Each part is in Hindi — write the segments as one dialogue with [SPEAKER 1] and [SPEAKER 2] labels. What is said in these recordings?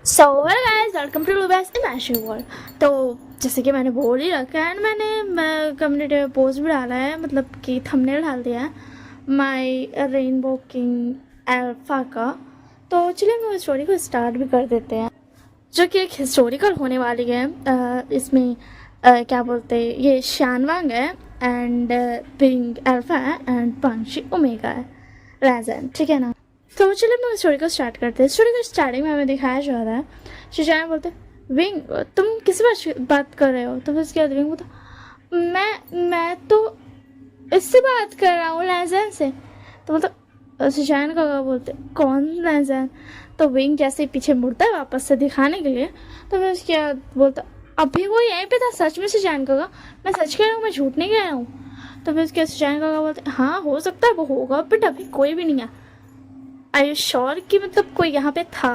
[SPEAKER 1] सो गाइस वेलकम टू लुबैस इमेजिन वर्ल्ड। तो जैसे कि मैंने बोल ही रखा है एंड मैंने कम्युनिटी में पोस्ट भी डाला है, मतलब कि थंबनेल डाल दिया है माय रेनबो किंग अल्फा का। तो चलिए हम स्टोरी को स्टार्ट भी कर देते हैं, जो कि एक हिस्टोरिकल होने वाली है। इसमें क्या बोलते हैं, ये शानवांग है एंड पिंग अल्फा है एंड पांची ओमेगा है रैजन, ठीक है ना। तो चलिए मैं स्टोरी को स्टार्ट करते हैं। स्टोरी को स्टार्टिंग में हमें दिखाया जा रहा है, शिजान बोलते विंग तुम किस बात कर रहे हो। तो फिर उसके बाद विंग बोलता मैं तो इससे बात कर रहा हूँ, लैजन से। तो मतलब शिजान का बोलते कौन लैजन। तो विंग जैसे पीछे मुड़ता है वापस से दिखाने के लिए, तो फिर उसके बाद बोलता अभी वो यहीं पे था, सच में शिजान का मैं सच कह रहा हूँ, मैं झूठ नहीं कह रहा हूँ। तो फिर उसके बाद शिजान का बोलते हाँ हो सकता है वो होगा, बट अभी कोई भी नहीं है। आई यू श्योर कि मतलब कोई यहाँ पे था।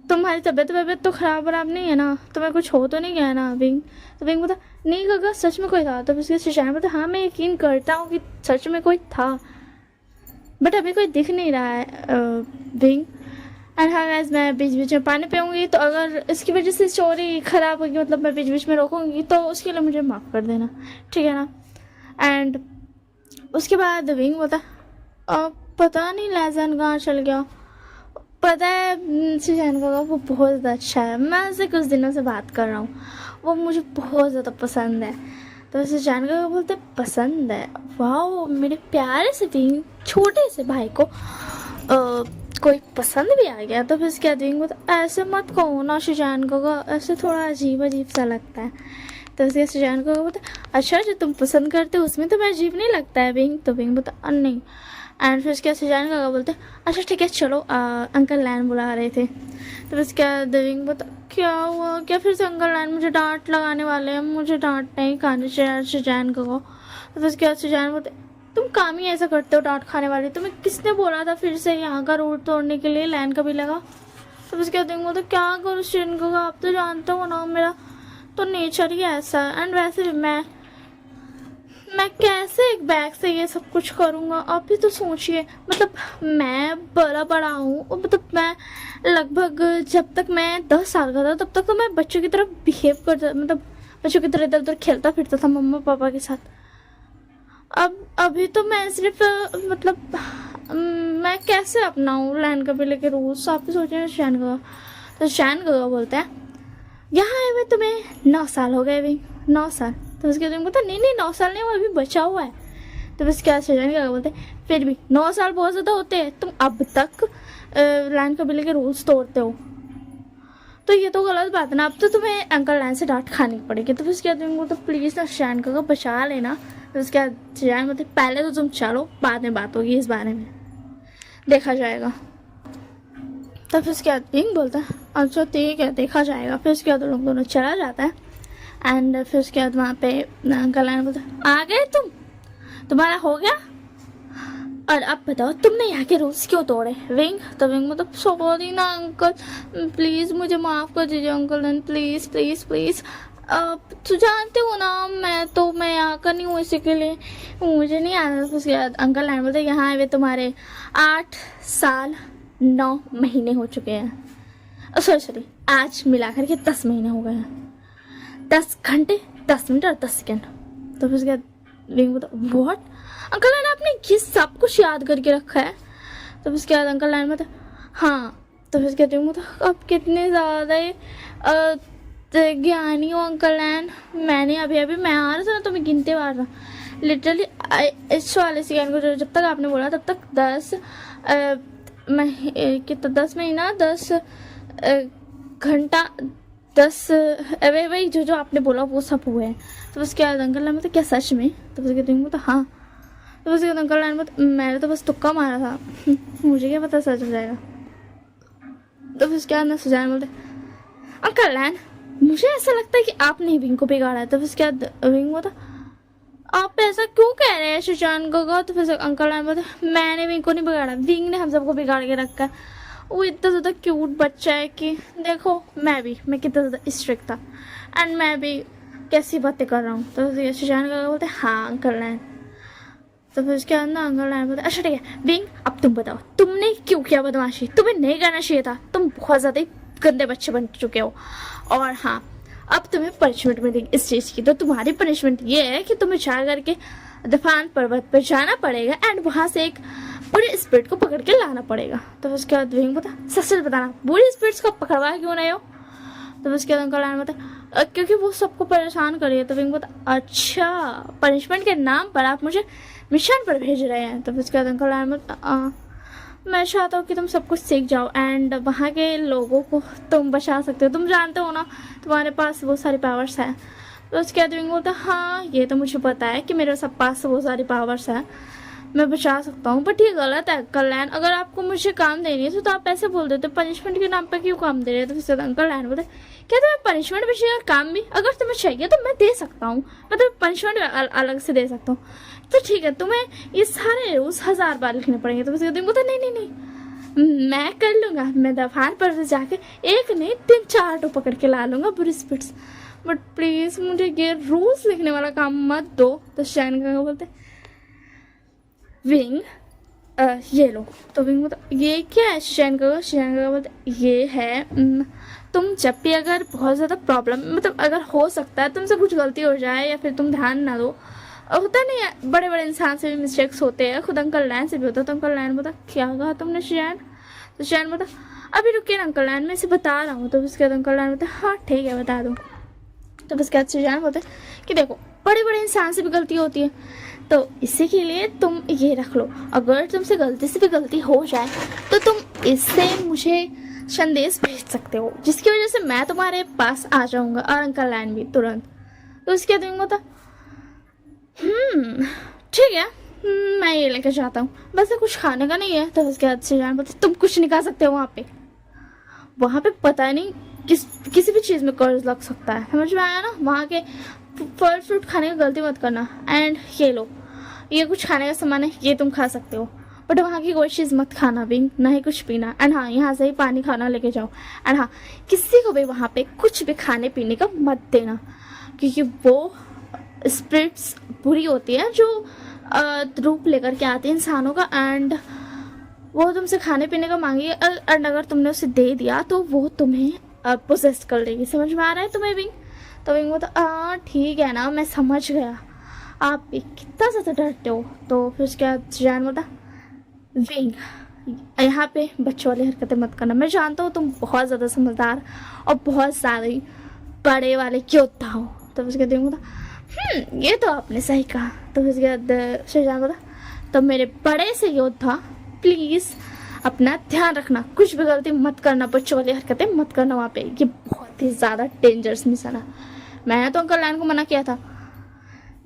[SPEAKER 1] तुम्हारी तबीयत तो खराब नहीं है ना, तुम्हें कुछ हो तो नहीं गया ना विंग। तो विंग बोला नहीं गगा, सच में कोई था। तो उसके शिशान बोलता हाँ मैं यकीन करता हूँ कि सच में कोई था, बट अभी कोई दिख नहीं रहा है विंग। एंड हाँ गाइस, मैं बीच बीच में पानी पीऊँगी, तो अगर इसकी वजह से स्टोरी ख़राब होगी, मतलब मैं बीच बीच में रोकूँगी, तो उसके लिए मुझे माफ़ कर देना, ठीक है ना। एंड उसके बाद विंग बोलता पता नहीं लैजन कहाँ चल गया। पता है सुजैन का वो बहुत ज़्यादा अच्छा है, मैं उससे कुछ दिनों से बात कर रहा हूँ, वो मुझे बहुत ज़्यादा पसंद है। तो सुजैन का बोलते पसंद है, वाह मेरे प्यारे से विंग छोटे से भाई को कोई पसंद भी आ गया। तो फिर उसके बाद विंग बोलता ऐसे मत कहो ना सुजैन का, ऐसे थोड़ा अजीब अजीब सा लगता है। तो उसके सुजैन को बोलता अच्छा जो तुम पसंद करते हो उसमें तुम्हें अजीब नहीं लगता है विंग। तो विंग बोलता नहीं। एंड फिर उसके बाद सुजैन का बोलते अच्छा ठीक है चलो, अंकल लैन बुला रहे थे। तो उसके बाद विंग बोलता क्या हुआ, क्या फिर से अंकल लैन मुझे डांट लगाने वाले हैं, मुझे डांट नहीं खानी चाहिए सुजैन को। तो उसके बाद सुजैन बोलते तुम काम ही ऐसा करते हो डांट खाने वाली, तुम्हें किसने बोला था फिर से यहाँ का रूट तोड़ने के लिए, लैन का भी लगा। तो उसके बाद विंग बोलते क्या करूँ सुजैन को, आप तो जानते हो ना मेरा तो नेचर ही ऐसा है, एंड वैसे भी मैं कैसे एक बैग से ये सब कुछ करूँगा। आप भी तो सोचिए, मतलब मैं बड़ा हूँ, मतलब मैं लगभग जब तक मैं 10 साल का था तब तक तो मैं बच्चों की तरह बिहेव करता, मतलब बच्चों की तरह इधर उधर खेलता फिरता था मम्मा पापा के साथ। अब अभी तो मैं सिर्फ मतलब मैं कैसे अपनाऊँ लैन का भी लेके रूल्स। आप भी सोचिए शैन का। तो शैन का बोलता है यहाँ आए हुए तुम्हें 9 साल हो गए भी, 9 साल। तो उसके बाद बोलता नहीं 9 साल नहीं, वो अभी बचा हुआ है। तो बस क्या सजाने क्या बोलते फिर भी 9 साल बहुत ज़्यादा होते हैं, तुम अब तक लैंड कबीले के रूल्स तोड़ते हो, तो ये तो गलत बात है ना, अब तो तुम्हें अंकल लैंड से डांट खानी पड़ेगी। तो फिर उसके बाद बोलते प्लीज़ ना शैन का बचा लेना। तो उसके बाद शैन बोलते पहले तो तुम चलो, बाद में बात होगी इस बारे में, देखा जाएगा। तो फिर उसके बाद पिंग बोलता है अच्छा ठीक है देखा जाएगा। फिर उसके बाद लोग दोनों चला जाता है एंड फिर उसके बाद वहाँ पे अंकल बोलता आ गए तुम्हारा हो गया, और अब बताओ तुमने यहाँ के रूल्स क्यों तोड़े विंग। तो विंग मतलब सॉरी ना अंकल, प्लीज़ मुझे माफ़ कर दीजिए अंकल, प्लीज़ प्लीज़ प्लीज़। तो जानते हो ना मैं यहाँ का नहीं हूँ, इसी के लिए मुझे नहीं आता। उसके बाद अंकल लैंड बोलते यहाँ आए हुए तुम्हारे 8 साल 9 महीने हो चुके हैं, सॉरी आज मिलाकर के 10 महीने हो गए हैं, 10 घंटे 10 मिनट और 10 सेकेंड। तो फिर उसके बाद विंग बोलता व्हाट अंकल लैंड आपने ये सब कुछ याद करके रखा है। तो फिर उसके बाद अंकल लैंड बोलता हाँ। तो फिर उसके बाद अब कितने ज़्यादा ज्ञानी हो अंकल लैंड, मैंने अभी मैं आ रहा था ना तो मैं गिनते आ रहा लिटरली इस वाले सेकेंड को जब तक आपने बोला तब तक 10 कितना 10 महीना 10 घंटा 10 वही जो आपने बोला वो सब हुए हैं। तो उसके बाद अंकल लैंड बोलते क्या सच में। तो उसके बाद बोलता हाँ। तो उसके बाद अंकल लैंड बोलते मैंने तो बस तुक्का मारा था मुझे क्या पता सच हो जाएगा। तो फिर उसके बाद ना सुजैन बोलते अंकल लैंड मुझे ऐसा लगता है कि आपने ही विंग को बिगाड़ा है। तो फिर उसके बाद विंग बोलता आप ऐसा क्यों कह रहे हैं सुजान को। तो फिर अंकल लैंड बोलते मैंने विंग को नहीं बिगाड़ा, विंग ने हम सबको बिगाड़ के रखा है, वो इतना ज़्यादा क्यूट बच्चा है कि देखो मैं कितना ज़्यादा स्ट्रिक्ट था एंड मैं भी कैसी बातें कर रहा हूँ। तो सुजान का बोलते हाँ अंकल लैंड। तो फिर उसके बाद ना अंकल लैंड बोलते अच्छा ठीक है विंग अब तुम बताओ तुमने क्यों किया बदमाशी, तुम्हें नहीं करना चाहिए था, तुम बहुत ज़्यादा गंदे बच्चे बन चुके हो। और हाँ, अब तुम्हें पनिशमेंट मिलेगी इस चीज़ की। तो तुम्हारी पनिशमेंट ये है कि तुम्हें जा करके दफान पर्वत पर जाना पड़ेगा एंड वहाँ से एक पूरी स्पिरिट को पकड़ के लाना पड़ेगा। तो उसके बाद विंग बता, सच बताना बुरी स्पिरिट्स को पकड़वा क्यों नहीं हो? तो उसके बाद अंकल आन बता, क्योंकि वो सबको परेशान कर रही है। तो विंग बता, अच्छा पनिशमेंट के नाम पर आप मुझे मिशन पर भेज रहे हैं? तो उसके बाद अंकल आन बता, मैं चाहता हूँ कि तुम सब कुछ सीख जाओ एंड वहाँ के लोगों को तुम बचा सकते हो। तुम जानते हो ना, तुम्हारे पास बहुत सारी पावर्स हैं। तो उसके बाद विंग बोलता, हाँ ये तो मुझे पता है कि मेरे सब पास बहुत सारी पावर्स हैं, मैं बचा सकता हूँ, बट ये गलत है कल्याण। अगर आपको मुझे काम देनी है तो आप ऐसे बोल देते, पनिशमेंट के नाम पर क्यों काम दे रहे हैं? तो फिर अंकल लैन बोलते, क्या तुम्हें पनिशमेंट बचेगा काम भी? अगर तुम्हें चाहिए तो मैं दे सकता हूँ, मैं तुम्हें पनिशमेंट अलग से दे सकता हूँ। तो ठीक है, तुम्हें ये सारे रूल्स 1000 बार लिखने पड़ेंगे। तो फिर बोलता, नहीं नहीं नहीं, मैं कर लूँगा, मैं दफान पर जाके एक नहीं 3-4 तो पकड़ के ला लूँगा बुरी स्पिरिट्स, बट प्लीज़ मुझे ये रूल्स लिखने वाला काम मत दो। तो शैन का बोलते, विंग ये लो। तो विंग बोलता, ये क्या है? शैन का बोलते, ये है तुम जब भी अगर बहुत ज़्यादा प्रॉब्लम, मतलब अगर हो सकता है तुमसे कुछ गलती हो जाए या फिर तुम ध्यान ना दो, होता नहीं है, बड़े बड़े इंसान से भी मिस्टेक्स होते हैं, खुद अंकल लैन से भी होता है। तो अंकल लैन बोलता, क्या कहा तुमने शैन? तो शैन बोलता, अभी रुकिए ना अंकल लैन, मैं इसे बता रहा हूँ। तो उसके बाद अंकल लैन बोलता, हाँ ठीक है बता दूँ। तो उसके बाद शैन बोलते कि देखो बड़े बड़े इंसान से भी गलती होती है, तो इसी के लिए तुम ये रख लो, अगर तुमसे गलती से भी गलती हो जाए तो तुम इससे मुझे संदेश भेज सकते हो, जिसकी वजह से मैं तुम्हारे पास आ जाऊंगा और अंकल लैन भी तुरंत। तो उसके बाद होता, ठीक है, मैं ये लेकर जाता हूँ, बस कुछ खाने का नहीं है। तो उसके बाद से जान बोलते, तुम कुछ नहीं खा सकते हो वहाँ पे पता नहीं किसी भी चीज़ में कर्ज लग सकता है, समझ में आया ना? वहाँ के फल फ्रूट खाने का गलती मत करना। एंड ये लो, ये कुछ खाने का सामान है, ये तुम खा सकते हो, बट वहाँ की कोई चीज़ मत खाना भी, ना ही कुछ पीना। एंड हाँ, यहाँ से ही पानी खाना लेके जाओ। एंड हाँ, किसी को भी वहाँ पे कुछ भी खाने पीने का मत देना, क्योंकि वो स्पिरिट्स बुरी होती है जो रूप लेकर के आती है इंसानों का, एंड वो तुमसे खाने पीने का मांगी, एंड अगर तुमने उसे दे दिया तो वो तुम्हें पोसेस कर लेगी। समझ में आ रहा है तुम्हें विंग? तो विंग बोलता, ठीक है ना, मैं समझ गया, आप कितना ज़्यादा डरते हो। तो फिर उसके बाद जान बोलता, विंग यहाँ पे बच्चों वाली हरकतें मत करना, मैं जानता हूँ तुम बहुत ज़्यादा समझदार और बहुत ज़्यादा ही बड़े वाले योद्धा हो। तो उसके बाद विंग बोलता, ये तो आपने सही कहा। तो उसके बाद जान बोलता, तो मेरे बड़े से योद्धा प्लीज़ अपना ध्यान रखना, कुछ भी गलती मत करना, बच्चों वाली हरकतें मत करना वहाँ पे, ये बहुत ही ज़्यादा डेंजरस मिशन है। मैंने तो अंकल लैन को मना किया था,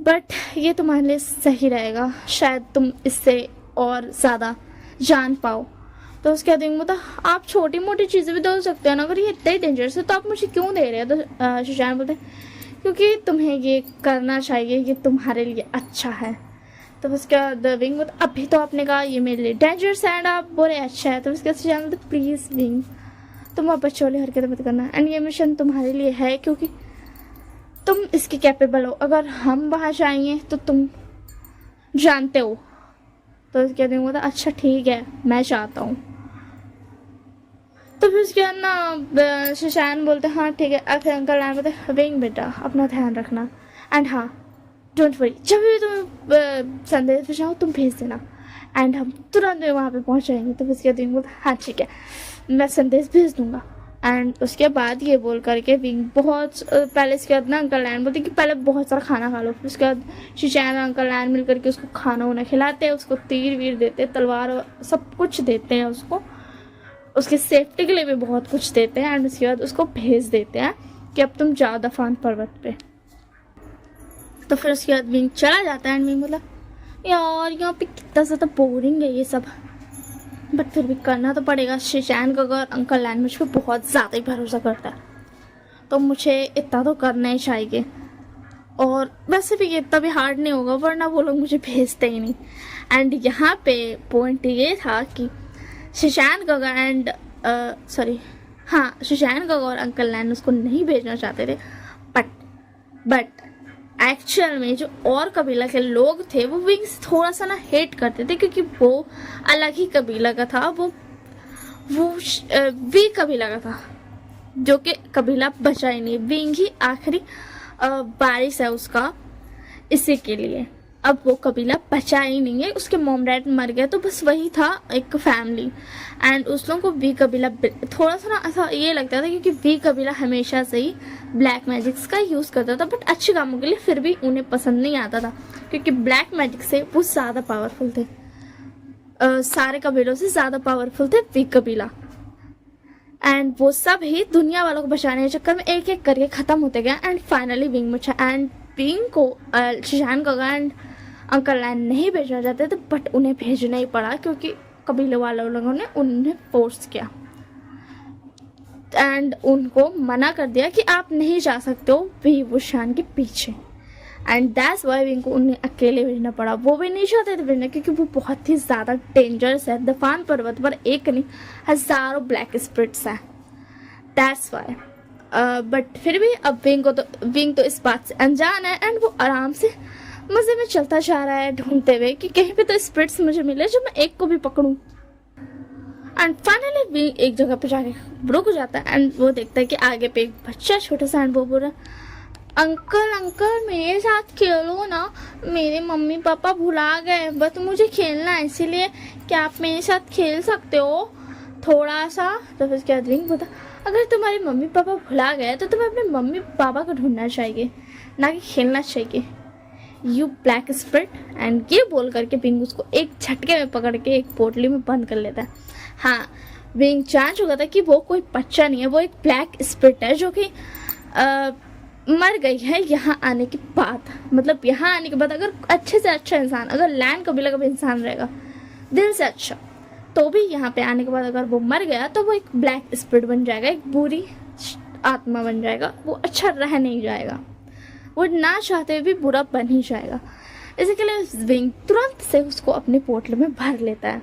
[SPEAKER 1] बट ये तुम्हारे लिए सही रहेगा, शायद तुम इससे और ज़्यादा जान पाओ। तो उसके बाद बोलता, आप छोटी मोटी चीज़ें भी दे सकते हैं ना, अगर ये इतना ही डेंजरस है तो आप मुझे क्यों दे रहे हैं? तो सुशांत बोलते, क्योंकि तुम्हें ये करना चाहिए, ये तुम्हारे लिए अच्छा है। तो उसके बाद विंग बोलता, अभी तो आपने कहा ये मेरे लिए डेंजरस है एंड आप बोले अच्छा है। तो उसके बाद सुशांत बोलते, प्लीज़ विंग तुम आप बच्चों वाली हरकतें मत करना, एंड ये मिशन तुम्हारे लिए है क्योंकि तुम इसके कैपेबल हो, अगर हम वहाँ जाएंगे तो तुम जानते हो। तो उसके बाद बोलता, अच्छा ठीक है मैं चाहता हूँ। तो फिर उसके बाद ना सुशांत बोलते, हाँ ठीक है। अब फिर अंकल आए बोलते, विंग बेटा अपना ध्यान रखना, एंड हाँ डोंट वरी, जब भी तुम संदेश भेजाओ तुम भेज देना, एंड हम तुरंत वहाँ पे पहुँच जाएंगे। तो फिर उसके बाद बोलता, हाँ ठीक है मैं संदेश भेज दूँगा। एंड उसके बाद ये बोल करके विंग बहुत पहले इसके बाद ना अंकल लैन बोलते कि पहले बहुत सारा खाना खा लो। फिर उसके बाद सुशांत और अंकल लैन मिल करके उसको खाना वाना खिलाते हैं, उसको तीर वीर देते हैं, तलवार सब कुछ देते हैं उसको, उसके सेफ्टी के लिए भी बहुत कुछ देते हैं। एंड उसके बाद उसको भेज देते हैं कि अब तुम जाओ दफान पर्वत पे। तो फिर उसके बाद विंग चला जाता है। एंड विंग बोला, यार यहाँ पे कितना ज़्यादा बोरिंग है ये सब, बट फिर भी करना तो पड़ेगा। सुशांत का अगर अंकल लैन मुझ पर बहुत ज़्यादा ही भरोसा करता है तो मुझे इतना तो करना ही चाहिए, और वैसे भी इतना भी हार्ड नहीं होगा वरना वो लोग मुझे भेजते ही नहीं। एंड यहाँ पे पॉइंट ये था कि सुशांत का एंड सुशांत का और अंकल लैन उसको नहीं भेजना चाहते थे, बट एक्चुअल में जो और कबीला के लोग थे वो विंग्स थोड़ा सा ना हेट करते थे, क्योंकि वो अलग ही कबीला का था, वो वीक कबीला का था। जो कि कबीला बचा ही नहीं। विंग ही आखिरी बारिश है उसका इसी के लिए। अब वो कबीला बचा ही नहीं है, उसके मॉम डैड मर गए तो बस वही था एक फैमिली। एंड उस लोगों को वी कबीला थोड़ा सा ना ऐसा ये लगता था क्योंकि वी कबीला हमेशा से ही ब्लैक मैजिक्स का यूज़ करता था, बट अच्छे कामों के लिए, फिर भी उन्हें पसंद नहीं आता था क्योंकि ब्लैक मैजिक से वो ज़्यादा पावरफुल थे। सारे कबीलों से ज़्यादा पावरफुल थे वी कबीला। एंड वो सब ही दुनिया वालों को बचाने के चक्कर में एक एक करके ख़त्म होते गए। एंड फाइनली विंग बचा। एंड विंग को शिशान का एंड अंकल लैन नहीं भेजना चाहते थे, बट उन्हें भेजना ही पड़ा क्योंकि कबीले वाले लोगों ने उन्हें फोर्स किया एंड उनको मना कर दिया कि आप नहीं जा सकते हो वी वुशान के पीछे। एंड दैट्स वाई विंग को उन्हें अकेले भेजना पड़ा। वो भी नहीं चाहते थे भेजना क्योंकि वो बहुत ही ज़्यादा डेंजरस है। दफान पर्वत पर एक नहीं हज़ारों ब्लैक स्पिरिट्स हैं, दैट्स वाई। बट फिर भी अब विंग तो इस बात से अनजान है एंड वो आराम से मज़े में चलता जा रहा है ढूंढते हुए कि कहीं पे तो स्पिरिट्स मुझे मिले जो मैं एक को भी पकड़ूं। एंड फाइनली विंग एक जगह पे जाके रुक जाता है एंड वो देखता है कि आगे पे एक बच्चा छोटा सा एंड वो बोल रहा है, अंकल अंकल मेरे साथ खेलो ना, मेरे मम्मी पापा भुला गए, बस मुझे खेलना है, इसीलिए क्या आप मेरे साथ खेल सकते हो थोड़ा सा। तो फिर क्या विंग बोलता, अगर तुम्हारे मम्मी पापा भुला गए तो तुम्हें अपने मम्मी पापा को ढूंढना चाहिए, ना कि खेलना चाहिए, यू ब्लैक स्पिरिट। एंड ये बोल करके विंग उसको एक झटके में पकड़ के एक पोटली में बंद कर लेता है। हाँ, विंग जान चुका था कि वो कोई बच्चा नहीं है, वो एक ब्लैक स्पिरिट है जो कि मर गई है यहाँ आने के बाद। मतलब यहाँ आने के बाद अगर अच्छे से अच्छा इंसान, अगर लैंड कबीला का भी इंसान रहेगा दिल से अच्छा, तो भी यहाँ पे आने के बाद अगर वो मर गया तो वो एक ब्लैक स्पिरिट बन जाएगा, एक बुरी आत्मा बन जाएगा, वो अच्छा रह नहीं जाएगा, वो ना चाहते हुए भी बुरा बन ही जाएगा। इसी के लिए विंग तुरंत से उसको अपने पोर्टल में भर लेता है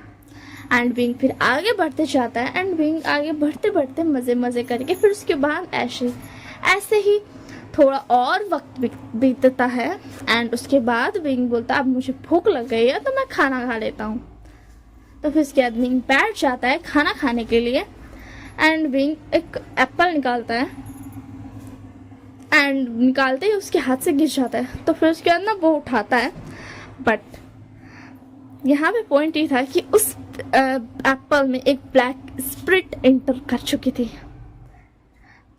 [SPEAKER 1] एंड विंग फिर आगे बढ़ते जाता है। एंड विंग आगे बढ़ते बढ़ते मज़े मज़े करके फिर उसके बाद ऐसे ही थोड़ा और वक्त बीतता है। एंड उसके बाद विंग बोलता है अब मुझे भूख लग गई है तो मैं खाना खा लेता हूँ। तो फिर उसके बाद विंग बैठ जाता है खाना खाने के लिए एंड विंग एक एप्पल निकालता है एंड निकालते ही उसके हाथ से गिर जाता है। तो फिर उसके बाद ना वो उठाता है, बट यहाँ पे पॉइंट ये था कि उस एप्पल में एक ब्लैक स्पिरिट एंटर कर चुकी थी।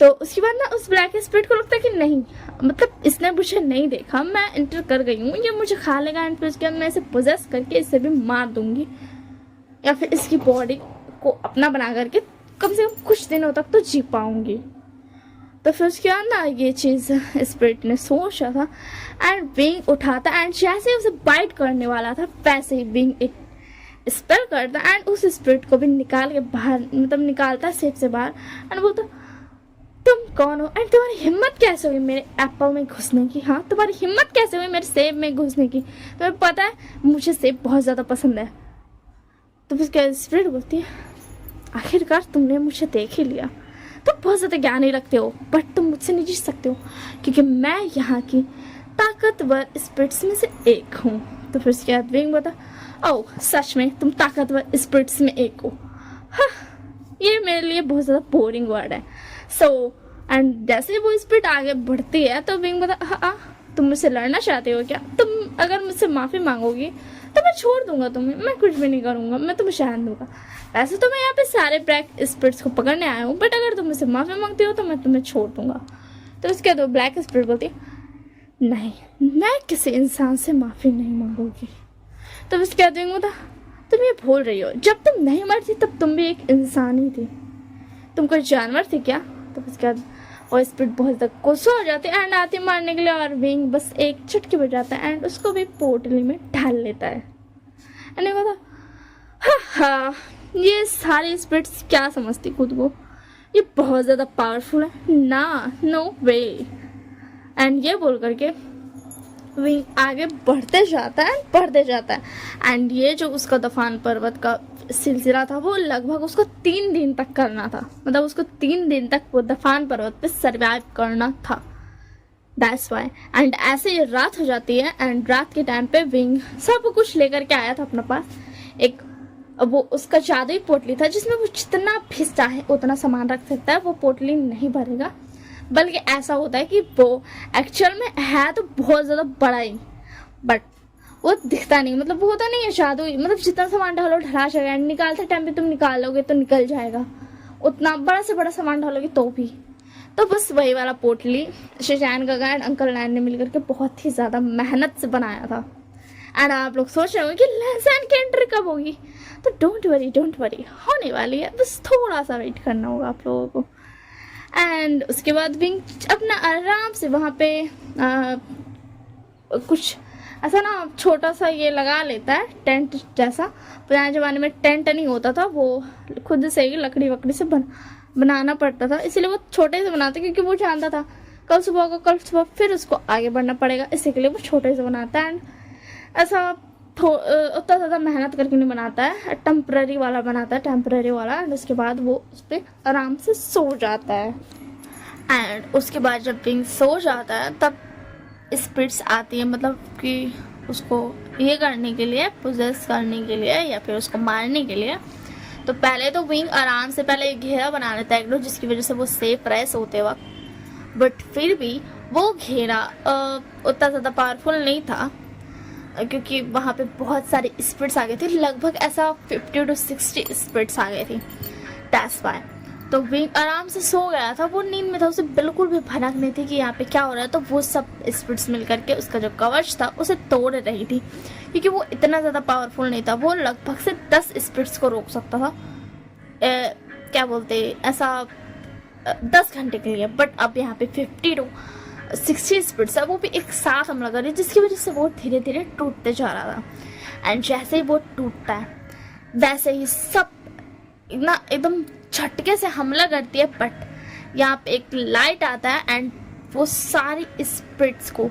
[SPEAKER 1] तो उसके बाद ना उस ब्लैक स्पिरिट को लगता है कि नहीं, मतलब इसने मुझे नहीं देखा, मैं एंटर कर गई हूँ, ये मुझे खा लेगा एंड फिर उसके बाद मैं इसे पोजेस करके इसे भी मार दूंगी या फिर इसकी बॉडी को अपना बना करके कम से कम कुछ दिनों तक तो जी पाऊंगी। तो फिर उसके बाद ना ये चीज़ स्पिरिट ने सोचा था एंड विंग उठाता एंड जैसे उसे बाइट करने वाला था वैसे ही विंग एक स्पेल करता एंड उस स्पिरिट को भी निकाल के बाहर, मतलब निकालता सेब से बाहर एंड बोलता तुम कौन हो एंड तुम्हारी हिम्मत कैसे हुई मेरे एप्पल में घुसने की। हाँ, तुम्हारी हिम्मत कैसे हुई मेरे सेब में घुसने की, तुम्हें पता है मुझे सेब बहुत ज़्यादा पसंद है। तो फिर क्या स्पिरिट बोलती है आखिरकार तुमने मुझे देख ही लिया, तुम बहुत ज़्यादा ज्ञानी लगते हो बट तुम मुझसे नहीं जीत सकते हो क्योंकि मैं यहाँ की ताकतवर स्पिरिट्स में से एक हूँ। तो फिर उसके बाद विंग बोलता ओह सच में तुम ताकतवर स्पिरिट्स में एक हो। हाँ, ये मेरे लिए बहुत ज़्यादा बोरिंग वर्ड है। सो एंड जैसे वो स्पिरिट आगे बढ़ती है तो विंग बोलता हाँ तुम मुझसे लड़ना चाहते हो क्या, तुम अगर मुझसे माफ़ी मांगोगी तो मैं छोड़ दूंगा तुम्हें, मैं कुछ भी नहीं करूँगा, मैं तुम्हें शहन दूंगा। वैसे तो मैं यहाँ पे सारे ब्लैक स्पिरिट्स को पकड़ने आया हूँ बट अगर तुम मुझसे माफ़ी मांगती हो तो मैं तुम्हें छोड़ दूंगा। तो उसके बाद ब्लैक स्पिरिट बोलती नहीं, मैं किसी इंसान से माफ़ी नहीं मांगूंगी। तो उसके बाद विंग बोलता तुम ये भूल रही हो, जब तुम नहीं मरती तब तुम भी एक इंसान ही थी, तुम कोई जानवर थी क्या। तो उसके बाद और स्पिरिट बहुत ज़्यादा गुस्सा हो जाती है एंड आती मारने के लिए और विंग बस एक चुटकी बजाता है एंड उसको भी पोटली में ढाल लेता है। एंड बोलता हाँ ये सारी स्पिरिट्स क्या समझती खुद को, ये बहुत ज़्यादा पावरफुल है ना, नो वे। एंड ये बोल करके विंग आगे बढ़ते जाता है एंड ये जो उसका दफान पर्वत का सिलसिला था वो लगभग उसको 3 दिन तक करना था, मतलब उसको 3 दिन तक वो दफान पर्वत पे सर्वाइव करना था। That's why. एंड ऐसे ही रात हो जाती है एंड रात के टाइम पे विंग सब कुछ लेकर के आया था अपने पास, एक अब वो उसका जादुई पोटली था जिसमें वो जितना भी चाहे उतना सामान रख सकता है, वो पोटली नहीं भरेगा। बल्कि ऐसा होता है कि वो एक्चुअल में है तो बहुत ज़्यादा बड़ा ही, बट वो दिखता नहीं, मतलब वो होता नहीं है जादुई, मतलब जितना सामान डालो ढला जाएगा, निकालते टाइम पे तुम निकालोगे तो निकल जाएगा, उतना बड़ा से बड़ा सामान डालोगे तो भी। तो बस वही वाला पोटली शशांक काका एंड अंकल नारायण ने मिलकर के बहुत ही ज़्यादा मेहनत से बनाया था। एंड आप लोग सोच रहे हो कि लहसुन की एंट्री कब होगी, तो डोंट वरी होने वाली है, बस थोड़ा सा वेट करना होगा आप लोगों को। एंड उसके बाद विंग अपना आराम से वहाँ पे कुछ ऐसा ना छोटा सा ये लगा लेता है टेंट जैसा। पुराने ज़माने में टेंट नहीं होता था, वो खुद से ही लकड़ी वकड़ी से बनाना पड़ता था, इसीलिए वो छोटे से बनाता, क्योंकि वो जानता था कल सुबह फिर उसको आगे बढ़ना पड़ेगा, इसी के लिए वो छोटे से बनाता है। एंड ऐसा उतना ज़्यादा मेहनत करके नहीं बनाता है, टेम्पररी वाला बनाता है, टेम्पररी वाला। एंड उसके बाद वो उस पर आराम से सो जाता है। एंड उसके बाद जब विंग सो जाता है तब स्पिरिट्स आती है, मतलब कि उसको ये करने के लिए, पोजेस करने के लिए या फिर उसको मारने के लिए। तो पहले तो विंग आराम से पहले एक घेरा बना लेता है एकदम, जिसकी वजह से वो सेफ रहे सोते वक्त। बट फिर भी वो घेरा उतना ज़्यादा पावरफुल नहीं था, क्योंकि वहाँ पे बहुत सारे स्पिरिट्स आ गए थे, लगभग ऐसा 50 to 60 स्पिरिट्स आ गए थे। दैट्स व्हाई तो विंग आराम से सो गया था, वो नींद में था, उसे बिल्कुल भी भनक नहीं थी कि यहाँ पे क्या हो रहा है। तो वो सब स्पिरिट्स मिल करके उसका जो कवच था उसे तोड़ रही थी, क्योंकि वो इतना ज़्यादा पावरफुल नहीं था, वो लगभग से 10 स्पिरिट्स को रोक सकता था, क्या बोलते ऐसा 10 घंटे के लिए। बट अब यहाँ पे 50 to 60 स्पिरिट्स है, वो भी एक साथ हमला कर रही है, जिसकी वजह से वो धीरे धीरे टूटते जा रहा था। एंड जैसे ही वो टूटता है वैसे ही सब ना एकदम झटके से हमला करती है। बट यहाँ पे एक लाइट आता है एंड वो सारी स्पिरिट्स को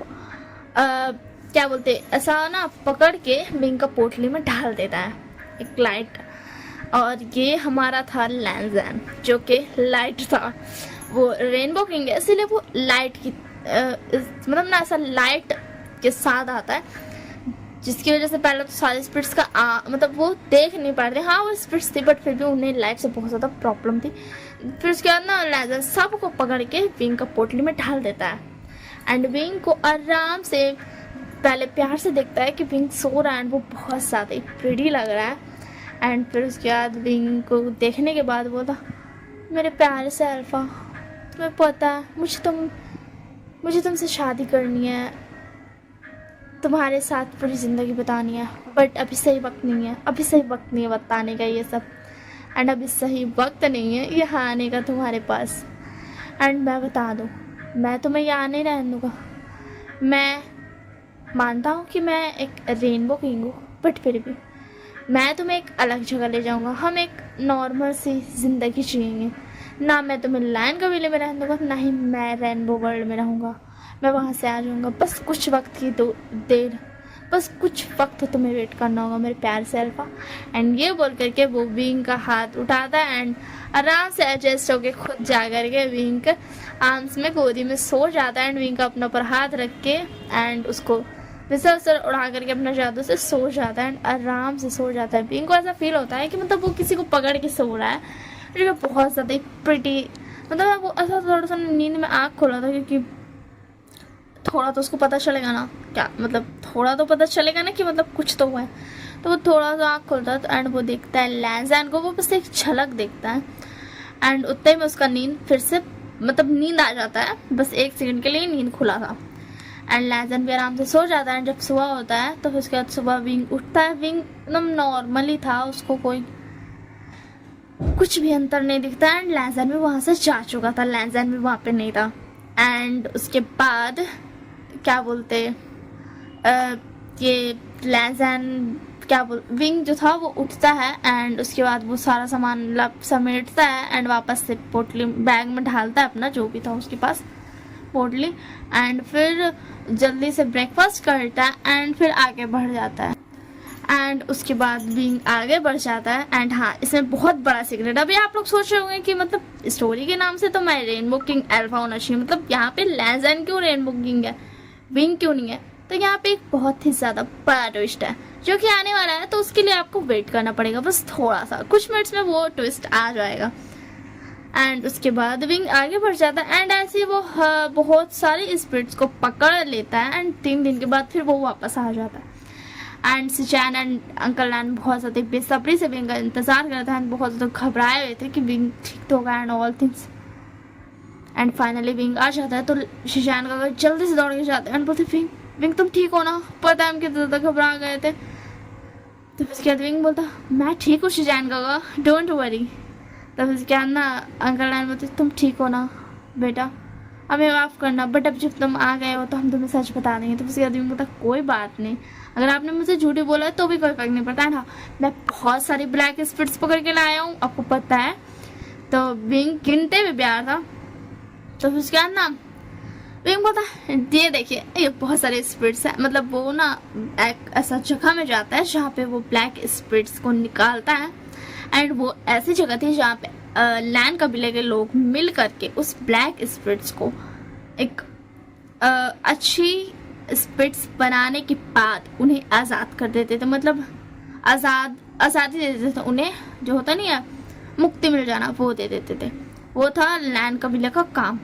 [SPEAKER 1] क्या बोलते ऐसा ना पकड़ के विंग का पोटली में डाल देता है, एक लाइट। और ये हमारा था लैंजन, जो कि लाइट था, वो रेनबो किंग है, इसीलिए वो लाइट की मतलब ना ऐसा लाइट के साथ आता है, जिसकी वजह से पहले तो सारे स्पिरिट्स का मतलब वो देख नहीं पा रहे थे। हाँ वो स्पिरिट्स थी, बट फिर भी उन्हें लाइट से बहुत ज़्यादा प्रॉब्लम थी। फिर उसके बाद ना लेजर सबको पकड़ के विंग का पोटली में ढाल देता है। एंड विंग को आराम से पहले प्यार से देखता है कि विंग सो रहा है एंड वो बहुत ज़्यादा ही प्रिटी लग रहा है। एंड फिर उसके बाद विंग को देखने के बाद बोला, मेरे प्यारे से अल्फा, तुम्हें पता है मुझे तुमसे शादी करनी है, तुम्हारे साथ पूरी ज़िंदगी बितानी है, बट अभी सही वक्त नहीं है, अभी सही वक्त नहीं है बताने का ये सब। एंड अभी सही वक्त नहीं है यहाँ आने का तुम्हारे पास। एंड मैं बता दूँ, मैं तुम्हें यहाँ नहीं रहने दूँगा। मैं मानता हूँ कि मैं एक रेनबो किंग हूँ, बट फिर भी मैं तुम्हें एक अलग जगह ले जाऊँगा, हम एक नॉर्मल सी ज़िंदगी जिएंगे। ना मैं तुम्हें लायन कबीले में रहने दूँगा, ना ही मैं रेनबो वर्ल्ड में रहूँगा, मैं वहाँ से आ जाऊँगा। बस कुछ वक्त की देर, बस कुछ वक्त तुम्हें वेट करना होगा मेरे प्यार से अल्फा। एंड ये बोल करके वो विंग का हाथ उठाता है एंड आराम से एडजस्ट होके खुद जा करके विंग के आर्म्स में गोदी में सो जाता है। एंड विंग का अपने ऊपर हाथ रख के एंड उसको विसर उड़ा करके अपना जादू से सो जाता है एंड आराम से सो जाता है। विंग को ऐसा फील होता है कि मतलब वो किसी को पकड़ के सो रहा है, जो बहुत ज़्यादा प्रिटी, मतलब वो ऐसा थोड़ा सा नींद में आँख खोला था, क्योंकि थोड़ा तो उसको पता चलेगा ना, क्या मतलब थोड़ा तो पता चलेगा ना कि मतलब कुछ तो हुआ है। तो वो थोड़ा सा आँख खोलता है एंड वो देखता है लैंजन को, वो बस एक झलक देखता है एंड उतने में उसका नींद फिर से मतलब नींद आ जाता है, बस 1 सेकंड के लिए नींद खुला था। एंड लैंजन भी आराम से सो जाता है। जब सुबह होता है तो फिर उसके बाद सुबह विंग उठता है। विंग एकदम नॉर्मली था, उसको कोई कुछ भी अंतर नहीं दिखता। एंड लैंजन भी वहाँ से जा चुका था, लैंजन भी वहाँ पे नहीं था। एंड उसके बाद क्या बोलते ये लैंजन विंग जो था वो उठता है एंड उसके बाद वो सारा सामान समेटता है एंड वापस से पोटली बैग में ढालता है अपना, जो भी था उसके पास पोटली। एंड फिर जल्दी से ब्रेकफास्ट करता है एंड फिर आगे बढ़ जाता है। एंड उसके बाद विंग आगे बढ़ जाता है। एंड हाँ, इसमें बहुत बड़ा सीक्रेट, अभी आप लोग सोच रहे होंगे कि मतलब स्टोरी के नाम से तो मैं रेनबो किंग अल्फा होना चाहिए, मतलब यहाँ पे लैंजन क्यों रेनबो किंग है, विंग क्यों नहीं है? तो यहाँ पे एक बहुत ही ज़्यादा बड़ा ट्विस्ट है। जो कि आने वाला है, तो उसके लिए आपको वेट करना पड़ेगा बस थोड़ा सा, कुछ मिनट्स में वो ट्विस्ट आ जाएगा। एंड उसके बाद विंग आगे बढ़ जाता है एंड ऐसे वो बहुत सारे स्पिरिट्स को पकड़ लेता है एंड 3 दिन के बाद फिर वो वापस आ जाता है। एंड शिचैन एंड अंकल लैन बहुत ज़्यादा बेसब्री से विंग का इंतजार करते हैं, बहुत ज़्यादा घबराए हुए थे कि विंग ठीक तो होगा and all things. And finally wing आ जाता है तो शिचैन का जल्दी से दौड़ के जाते हैं एंड बोलते विंग विंग तुम ठीक हो ना, पता है हम कितने ज़्यादा घबरा गए थे। तो उसके बाद विंग बोलता मैं ठीक हूँ शिचैन का, डोंट वरी। तब उसके बाद ना अंकल लैन बोलते तुम ठीक हो ना बेटा, हमें माफ़ करना, बट अब जब तुम आ गए हो तो हम तुम्हें सच बता देंगे। तो उसके बाद विंग बोलता कोई बात नहीं, अगर आपने मुझे झूठी बोला है तो भी कोई फर्क नहीं पड़ता है ना, मैं बहुत सारी ब्लैक स्पिरिट्स पकड़ के लाया हूँ, आपको पता है। तो विंग गिनते हुए प्यार था। तो उसके बाद ना विंग बोलता ये देखिए ये बहुत सारे स्पिरिट्स हैं, मतलब वो ना एक ऐसा जगह में जाता है जहाँ पे वो ब्लैक स्पिरिट्स को निकालता है एंड वो ऐसी जगह थी जहाँ पे लैन कबीले के लोग मिल करके उस ब्लैक स्पिरिट्स को एक अच्छी स्पिरिट्स बनाने के बाद उन्हें आज़ाद कर देते थे, मतलब आज़ादी दे देते थे उन्हें, जो होता नहीं है मुक्ति मिल जाना, वो दे देते थे। वो था लैन कबीले का काम।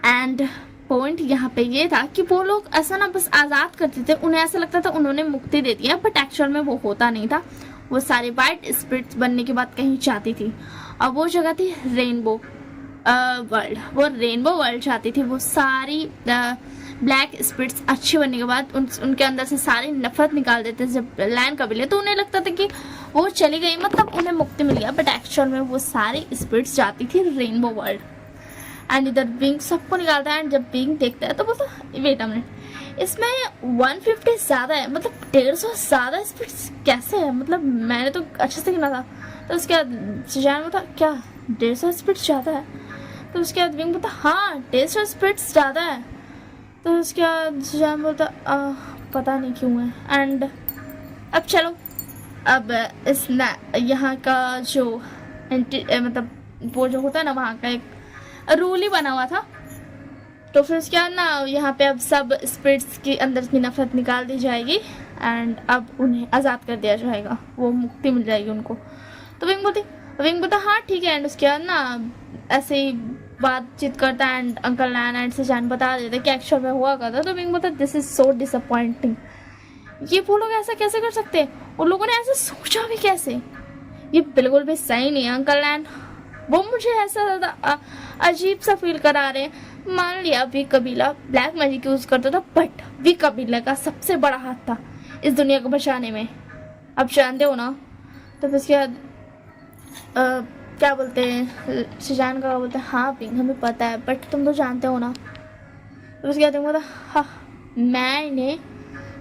[SPEAKER 1] एंड पॉइंट यहाँ पे ये था कि वो लोग ऐसा ना बस आज़ाद करते थे, उन्हें ऐसा लगता था उन्होंने मुक्ति दे दिया, बट एक्चुअल में वो होता नहीं था। वो सारे वाइट स्पिरिट्स बनने के बाद कहीं जाती थी और वो जगह थी रेनबो वर्ल्ड। वो रेनबो वर्ल्ड जाती थी, वो सारी ब्लैक स्पिरिट्स अच्छी बनने के बाद उनके अंदर से सारी नफरत निकाल देते जब लैन कबीले, तो उन्हें लगता था कि वो चली गई, मतलब उन्हें मुक्ति मिल गया, बट एक्चुअल में वो सारी स्पिरिट्स जाती थी रेनबो वर्ल्ड। एंड इधर विंग सबको निकालता है एंड जब विंग देखता है तो बोलता वेट अ मिनट, इसमें 150 ज़्यादा है, मतलब 150 ज़्यादा स्पिरिट्स कैसे है, मतलब मैंने तो अच्छे से गिना था। तो उसके बाद शिचैन बोलता क्या 150 स्पिरिट्स ज़्यादा है? तो उसके बाद विंग बोलता हाँ 150 स्पिरिट्स ज़्यादा है। तो उसके बाद शिचैन बोलता पता नहीं क्यों है। एंड अब चलो, अब इस यहाँ का जो मतलब वो जो होता है ना वहाँ का एक रूल ही बना हुआ था। तो फिर उसके बाद ना यहाँ पे अब सब स्पिरिट्स के अंदर की नफरत निकाल दी जाएगी एंड अब उन्हें आज़ाद कर दिया जाएगा, वो मुक्ति मिल जाएगी उनको। तो विंग बोलता हाँ ठीक है। एंड उसके बाद ना ऐसे ही बातचीत करता है एंड अंकल लैन एंड शिचैन बता देते कि एक्चुअल में हुआ क्या था। तो विंग बोलता दिस इज़ सो डिसअपॉइंटिंग, ये वो लोग ऐसा कैसे कर सकते हैं, उन लोगों ने ऐसे सोचा भी कैसे, ये बिल्कुल भी सही नहीं है अंकल लैन, वो मुझे ऐसा ज़्यादा अजीब सा फील करा रहे हैं। मान लिया वी कबीला ब्लैक मैजिक यूज़ करता था, बट वी कबीला का सबसे बड़ा हाथ था इस दुनिया को बचाने में, अब जानते हो ना। तो फिर उसके बाद क्या बोलते हैं शिचैन का बोलते हैं हाँ विंग हमें पता है, बट तुम तो जानते हो ना। तो उसके बाद बोलता हाँ मैं इन्हें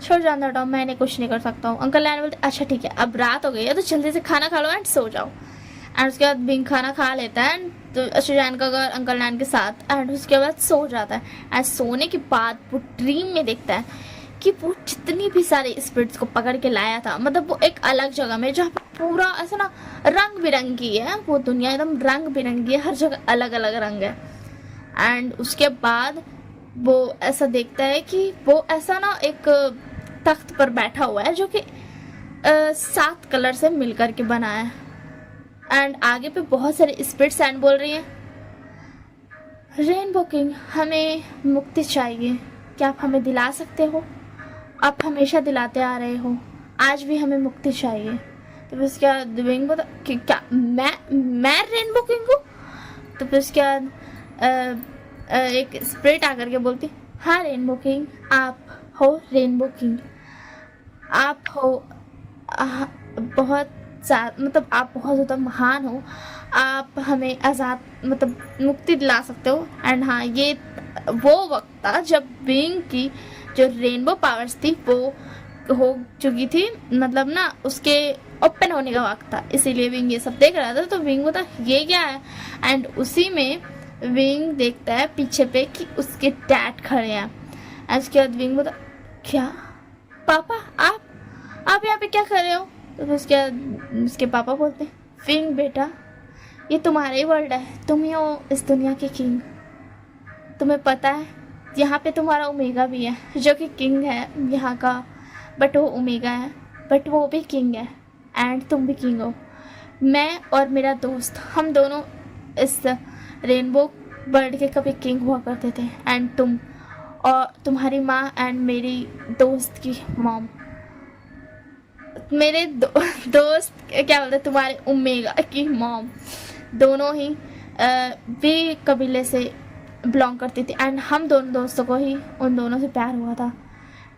[SPEAKER 1] छोड़ जानता हूँ, मैं इन्हें कुछ नहीं कर सकता हूँ। अंकल लैन बोलते अच्छा ठीक है अब रात हो गई है तो जल्दी से खाना खा लो एंड सो जाओ। एंड उसके बाद विंग खाना खा लेता है तो शिचैन का घर अंकल लैन के साथ, एंड उसके बाद सो जाता है। एंड सोने के बाद वो ड्रीम में देखता है कि वो जितनी भी सारे स्पिरिट्स को पकड़ के लाया था, मतलब वो एक अलग जगह में जहाँ पे पूरा ऐसा ना रंग बिरंगी है, वो दुनिया एकदम रंग बिरंगी है, हर जगह अलग अलग रंग है। एंड उसके बाद वो ऐसा देखता है कि वो ऐसा ना एक तख्त पर बैठा हुआ है जो कि 7 कलर से मिल करके बना है। एंड आगे पे बहुत सारे स्पिरिट्स एंड बोल रही हैं रेनबो किंग हमें मुक्ति चाहिए, क्या आप हमें दिला सकते हो, आप हमेशा दिलाते आ रहे हो, आज भी हमें मुक्ति चाहिए। तो फिर उसके बाद विंग बोलता कि क्या मैं रेनबो किंग हूँ? तो फिर उसके बाद एक स्पिरिट आकर के बोलती हाँ रेनबो किंग आप हो, रेनबो किंग आप हो, बहुत मतलब आप बहुत ज़्यादा महान हो, आप हमें आज़ाद मतलब मुक्ति दिला सकते हो। एंड हाँ ये वो वक्त था जब विंग की जो रेनबो पावर्स थी वो हो चुकी थी, मतलब ना उसके ओपन होने का वक्त था, इसीलिए विंग ये सब देख रहा था। तो विंग बोलता ये क्या है? एंड उसी में विंग देखता है पीछे पे कि उसके डैड खड़े हैं। एंड उसके बाद विंग बोलता क्या पापा आप यहाँ पे क्या कर रहे हो? तो उसके बाद उसके पापा बोलते विंग बेटा ये तुम्हारा ही वर्ल्ड है, तुम ही हो इस दुनिया के किंग, तुम्हें पता है यहाँ पे तुम्हारा ओमेगा भी है जो कि किंग है यहाँ का, बट वो ओमेगा है, बट वो भी किंग है एंड तुम भी किंग हो। मैं और मेरा दोस्त हम दोनों इस रेनबो बर्ड के कभी किंग हुआ करते थे एंड तुम और तुम्हारी माँ एंड मेरी दोस्त की मॉम, मेरे दोस्त क्या बोलते हैं, तुम्हारे ओमेगा की मॉम दोनों ही भी कबीले से बिलोंग करती थी एंड हम दोनों दोस्तों को ही उन दोनों से प्यार हुआ था।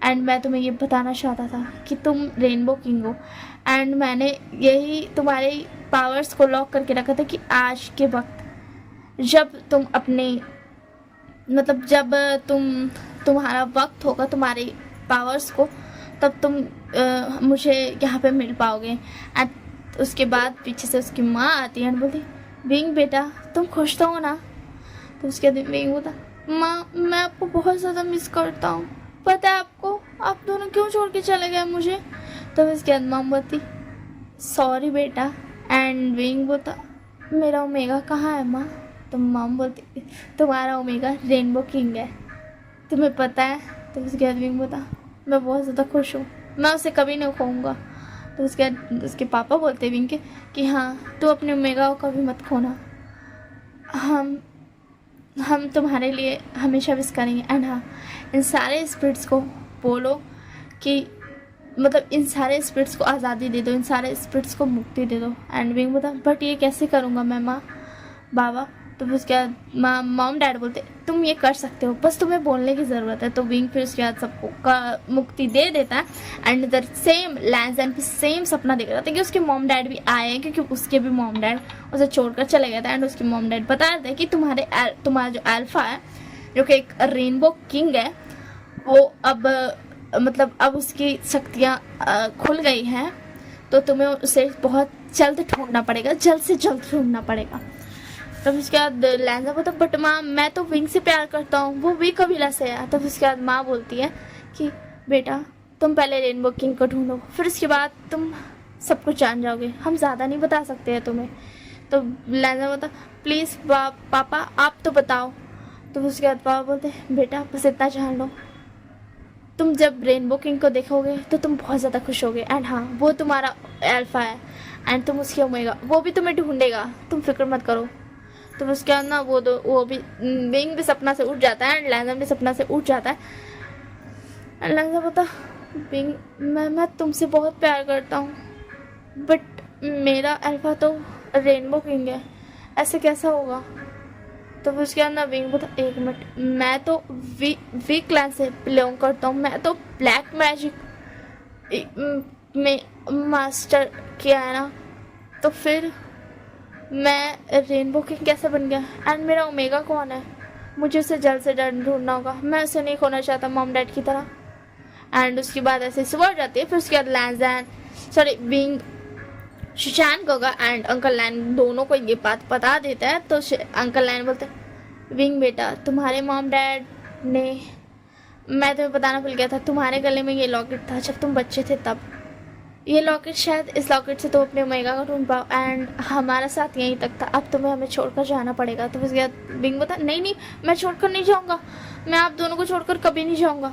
[SPEAKER 1] एंड मैं तुम्हें ये बताना चाहता था कि तुम रेनबो किंग हो एंड मैंने यही तुम्हारे पावर्स को लॉक करके रखा था कि आज के वक्त जब तुम अपने मतलब जब तुम्हारा वक्त होगा तुम्हारे पावर्स को, तब तुम मुझे यहाँ पे मिल पाओगे। एंड उसके बाद पीछे से उसकी माँ आती है एंड बोलती, विंग बेटा तुम खुश तो हो ना? तो उसके बाद विंग बोलता, माँ मैं आपको बहुत ज़्यादा मिस करता हूँ, पता है आपको, आप दोनों क्यों छोड़ के चले गए मुझे? तो उसके बाद माँ बोलती, सॉरी बेटा। एंड विंग बोलता, मेरा ओमेगा कहाँ है माँ? तो मॉम बोलती, तुम्हारा ओमेगा रेनबो किंग है, तुम्हें पता है? तो उसके बाद विंग बोलता, मैं बहुत ज़्यादा खुश हूँ, मैं उसे कभी नहीं खोऊंगा। तो उसके बाद उसके पापा बोलते विंग के कि हाँ तू अपने ओमेगा को कभी मत खोना, हम तुम्हारे लिए हमेशा विश करेंगे। एंड हाँ इन सारे स्पिरिट्स को बोलो कि मतलब इन सारे स्पिरिट्स को आज़ादी दे दो, इन सारे स्पिरिट्स को मुक्ति दे दो। एंड विंग बोलता, बट ये कैसे करूँगा मैं माँ बाबा? तो फिर उसके बाद मॉम डैड बोलते, तुम ये कर सकते हो, बस तुम्हें बोलने की ज़रूरत है। तो विंग फिर उसके बाद सबको का मुक्ति दे देता है। एंड इधर सेम लैंसन भी सेम सपना देख रहा था कि उसके मॉम डैड भी आए हैं, क्योंकि उसके भी मॉम डैड उसे छोड़कर चले गए थे। एंड उसके मॉम डैड बता रहे थे कि तुम्हारा जो अल्फा है, जो कि एक रेनबो किंग है, वो अब मतलब अब उसकी शक्तियाँ खुल गई हैं, तो तुम्हें उसे बहुत जल्द ढूंढना पड़ेगा, जल्द से जल्द ढूंढना पड़ेगा। तब उसके बाद लैंजा बोलता, बट माँ मैं तो विंग से प्यार करता हूँ, वो भी कबीला से है। तब उसके बाद माँ बोलती है कि बेटा तुम पहले रेनबो किंग को ढूंढो, फिर उसके बाद तुम सब कुछ जान जाओगे, हम ज़्यादा नहीं बता सकते हैं तुम्हें। तो लैंजा बोलता, प्लीज़ पापा आप तो बताओ। तो उसके बाद पापा बोलते, बेटा बस इतना जान लो, तुम जब रेनबो किंग को देखोगे तो तुम बहुत ज़्यादा खुश होगे। एंड हाँ वो तुम्हारा अल्फा है एंड तुम उसके ओमेगा, वो भी तुम्हें ढूंढेगा, तुम फिक्र मत करो। तो उसके बाद ना वो भी विंग भी सपना से उठ जाता है एंड लैंजा भी सपना से उठ जाता है। एंड लैंजा बोलता, विंग मैं तुमसे बहुत प्यार करता हूँ, बट मेरा अल्फा तो रेनबो किंग है, ऐसे कैसा होगा? तो उसके बाद ना विंग बोलता, एक मिनट, मैं तो वी क्लान से बिलोंग करता हूँ, मैं तो ब्लैक मैजिक में मास्टर किया है ना, तो फिर मैं रेनबो किंग कैसे बन गया? एंड मेरा ओमेगा कौन है? मुझे उसे जल्द से जल्द ढूंढना होगा, मैं उसे नहीं खोना चाहता मॉम डैड की तरह। एंड उसके बाद ऐसे सुबह हो जाती है। फिर उसके बाद लैंजैन विंग शिशान गोगा एंड अंकल लैन दोनों को ये बात बता देता है। तो अंकल लैन बोलते, विंग बेटा तुम्हारे मॉम डैड ने, मैं तुम्हें बताना भूल गया था, तुम्हारे गले में ये लॉकेट था जब तुम बच्चे थे, तब ये लॉकेट, शायद इस लॉकेट से तुम अपने ओमेगा को ढूंढ पाओ एंड हमारा साथ यहीं तक था, अब तुम्हें हमें छोड़कर जाना पड़ेगा। तो उसके बाद विंग बोलता, नहीं मैं छोड़कर नहीं जाऊँगा, मैं आप दोनों को छोड़कर कभी नहीं जाऊँगा।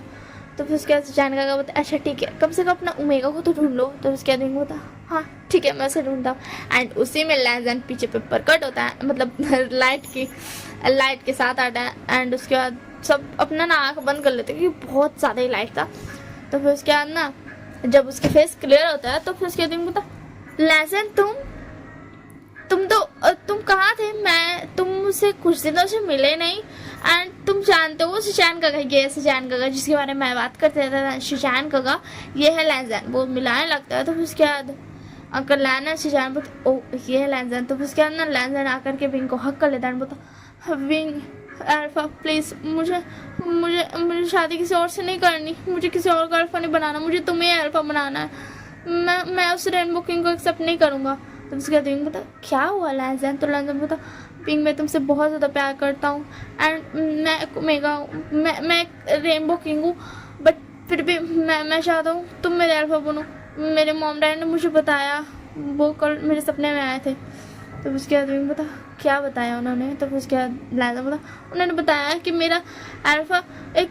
[SPEAKER 1] तो फिर उसके बाद शिशान गोगा बोलता, अच्छा ठीक है, कम से कम अपना ओमेगा को तो ढूंढ लो। तो उसके बाद विंग बोलता, हाँ ठीक है मैं उसे ढूंढता हूँ। एंड उसी में लैंजैन पीछे पे प्रकट होता है, मतलब लाइट के साथ आता है। एंड उसके बाद सब अपना ना आँख बंद कर लेते क्योंकि बहुत ज़्यादा ही लाइट था। तो फिर उसके बाद ना जब उसके फेस क्लियर होता है तो फिर उसके दिन बोलता, लैंजैन तुम कहाँ थे? तुम मुझसे कुछ दिनों से मिले नहीं एंड तुम जानते हो शिशान गोगा, ये है शिशान गोगा जिसके बारे में मैं बात करते था, शिशान गोगा ये है लैंजैन, वो मिलाने लगता है। तो फिर उसके बाद अंकल लैन है शिशान बोलते, ओ ये है लैंजैन। तो फिर उसके बाद ना लैंजैन आकर के विंग को हक कर लेता है, बोलता, विंग अल्फा प्लीज़ मुझे शादी किसी और से नहीं करनी, मुझे किसी और का अल्फा नहीं बनाना, मुझे तुम्हें अल्फा बनाना है, मैं उस रेनबो किंग को एक्सेप्ट नहीं करूँगा। तो उसके बाद विंग बोलता, क्या हुआ लैंजैन? तो लैंजैन बोलता, विंग मैं तुमसे बहुत ज़्यादा प्यार करता हूँ एंड मैं एक रेनबो किंग हूँ, बट फिर भी मैं चाहता हूँ तुम मेरे अल्फा बनो। मेरे मॉम डैड ने मुझे बताया, वो कल मेरे सपने में आए थे। तो उसके बाद विंग बोलता, क्या बताया उन्होंने? तो उसके बाद लैंजैन बोला, उन्होंने बताया कि मेरा अल्फा एक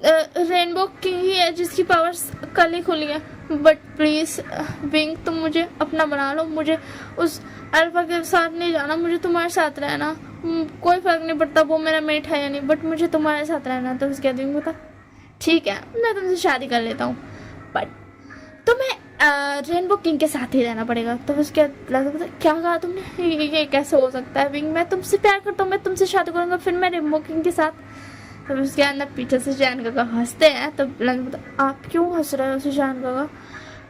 [SPEAKER 1] रेनबो किंग ही है जिसकी पावर्स कल ही खुली है, बट प्लीज़ विंग तुम मुझे अपना बना लो, मुझे उस अल्फा के साथ नहीं जाना, मुझे तुम्हारे साथ रहना, कोई फ़र्क नहीं पड़ता वो मेरा मेट है या नहीं, बट मुझे तुम्हारे साथ रहना। तो उसके बाद विंग बोलता ठीक है मैं तुमसे शादी कर लेता हूँ, बट तुम्हें रेनबो किंग के साथ ही रहना पड़ेगा। तो उसके बाद क्या कहा तुमने, ये कैसे हो सकता है विंग, मैं तुमसे प्यार करता हूँ, मैं तुमसे शादी करूँगा फिर मैं रेनबो किंग के साथ। तो उसके अंदर पीछे से चैन काका हंसते हैं। तो आप क्यों हंस रहे हो सुशान काका।